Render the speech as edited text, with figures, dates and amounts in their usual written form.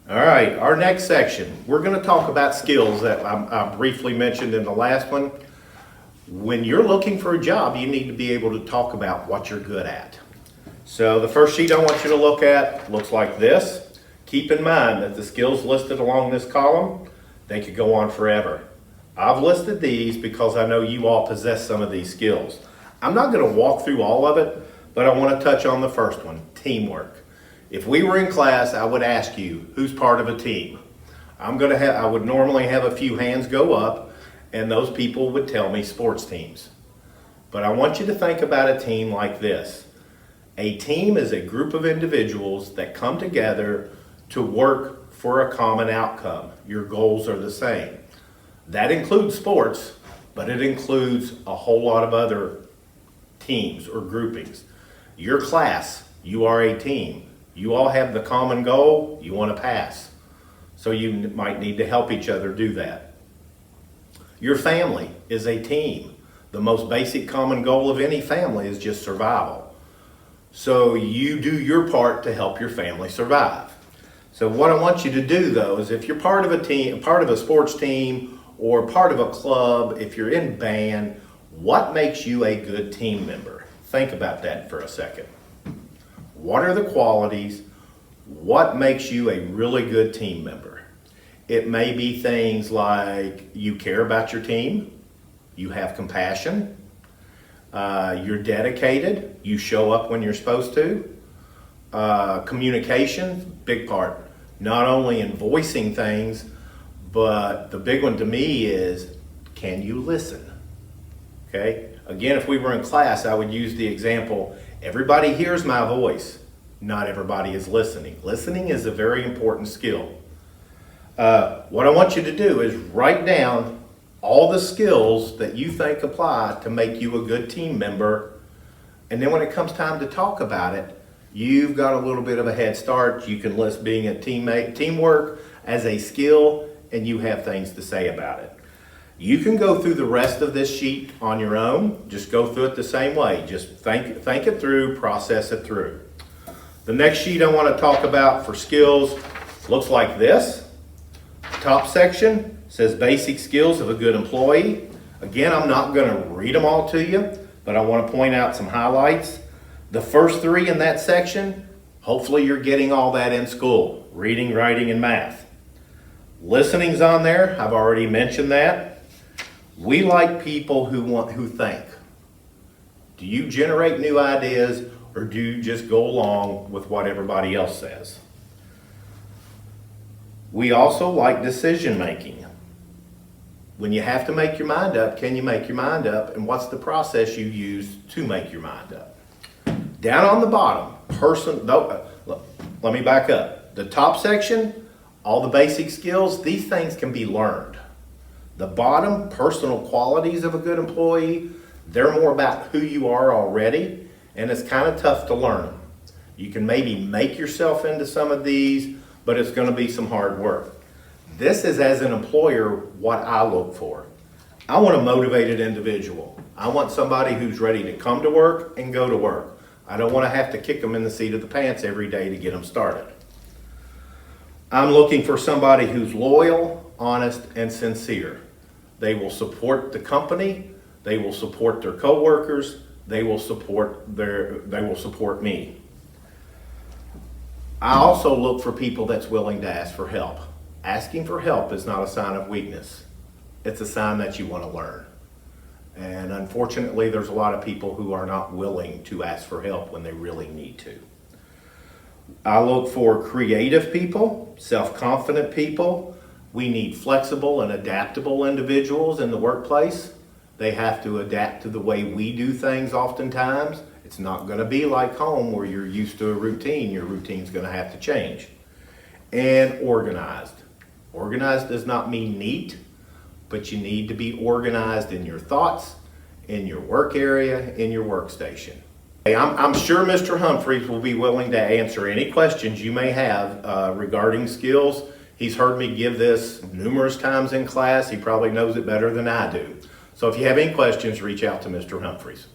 All right, our next section, we're going to talk about skills that I briefly mentioned in the last one. When you're looking for a job, you need to be able to talk about what you're good at. So the first sheet I want you to look at looks like this. Keep in mind that the skills listed along this column, they could go on forever. I've listed these because I know you all possess some of these skills. I'm not going to walk through all of it, but I want to touch on the first one, teamwork. If we were in class, I would ask you, who's part of a team? I would normally have a few hands go up, and those people would tell me sports teams. But I want you to think about a team like this. A team is a group of individuals that come together to work for a common outcome. Your goals are the same. That includes sports, but it includes a whole lot of other teams or groupings. Your class, you are a team. You all have the common goal, you want to pass. So you might need to help each other do that. Your family is a team. The most basic common goal of any family is just survival. So you do your part to help your family survive. So what I want you to do though is if you're part of a team, part of a sports team or part of a club, if you're in band, what makes you a good team member? Think about that for a second. What are the qualities? What makes you a really good team member? It may be things like you care about your team, you have compassion, you're dedicated, you show up when you're supposed to. Communication, big part. Not only in voicing things, but the big one to me is, can you listen? Okay? Again, if we were in class, I would use the example, everybody hears my voice. Not everybody is listening. Listening is a very important skill. What I want you to do is write down all the skills that you think apply to make you a good team member. And then when it comes time to talk about it, you've got a little bit of a head start. You can list being a teamwork as a skill, and you have things to say about it. You can go through the rest of this sheet on your own. Just go through it the same way. Just think it through, process it through. The next sheet I want to talk about for skills looks like this. Top section says basic skills of a good employee. Again, I'm not going to read them all to you, but I want to point out some highlights. The first three in that section, hopefully you're getting all that in school. Reading, writing, and math. Listening's on there. I've already mentioned that. We like people who think. Do you generate new ideas or do you just go along with what everybody else says? We also like decision making. When you have to make your mind up, can you make your mind up? And what's the process you use to make your mind up? Down on the bottom, let me back up. The top section, all the basic skills, these things can be learned. The bottom, personal qualities of a good employee, they're more about who you are already, and it's kind of tough to learn. You can maybe make yourself into some of these, but it's going to be some hard work. This is, as an employer, what I look for. I want a motivated individual. I want somebody who's ready to come to work and go to work. I don't want to have to kick them in the seat of the pants every day to get them started. I'm looking for somebody who's loyal, honest, and sincere. They will support the company, they will support their coworkers, they will support me. I also look for people that's willing to ask for help. Asking for help is not a sign of weakness. It's a sign that you want to learn. And unfortunately, there's a lot of people who are not willing to ask for help when they really need to. I look for creative people, self-confident people. We need flexible and adaptable individuals in the workplace. They have to adapt to the way we do things oftentimes. It's not going to be like home where you're used to a routine. Your routine's going to have to change. And organized. Organized does not mean neat, but you need to be organized in your thoughts, in your work area, in your workstation. I'm sure Mr. Humphreys will be willing to answer any questions you may have regarding skills. He's heard me give this numerous times in class. He probably knows it better than I do. So if you have any questions, reach out to Mr. Humphreys.